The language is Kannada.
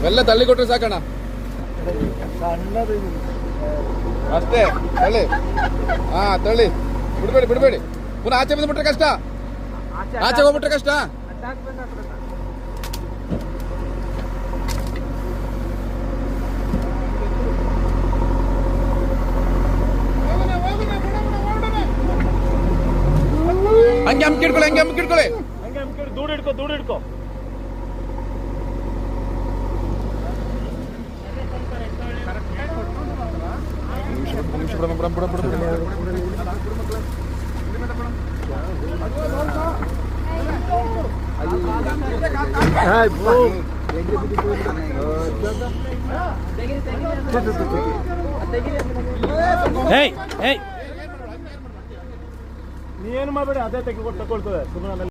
ಎಲ್ಲ ತಳ್ಳಿ ಕೊಟ್ರೆ ಸಾಕಣ್ಣ. ಅಷ್ಟೇ ತಳ್ಳಿ. ಹಾ ತಳ್ಳಿ, ಬಿಡ್ಬೇಡಿ ಬಿಡ್ಬೇಡಿ. ಪುನಃ ಆಚೆ ಬಂದ್ಬಿಟ್ರೆ ಕಷ್ಟ, ಆಚೆ ಹೋಗ್ಬಿಟ್ರೆ ಕಷ್ಟ. ಹಂಗೆ ಹಮ್ಕಿಡ್ಕೊಳ್ಳಿ, ಹಂಗೆ ಹಮ್ಕಿಡ್ಕೊಳ್ಳಿ, ದೂರ ಹಿಡ್ಕೊ, ದೂರ ಹಿಡ್ಕೊ. ನೀ ಏನು ಮಾಡಬೇಡಿ, ಅದೇ ತಗೊಳ್ತದೆ ಸುಮ್ಮನೆ.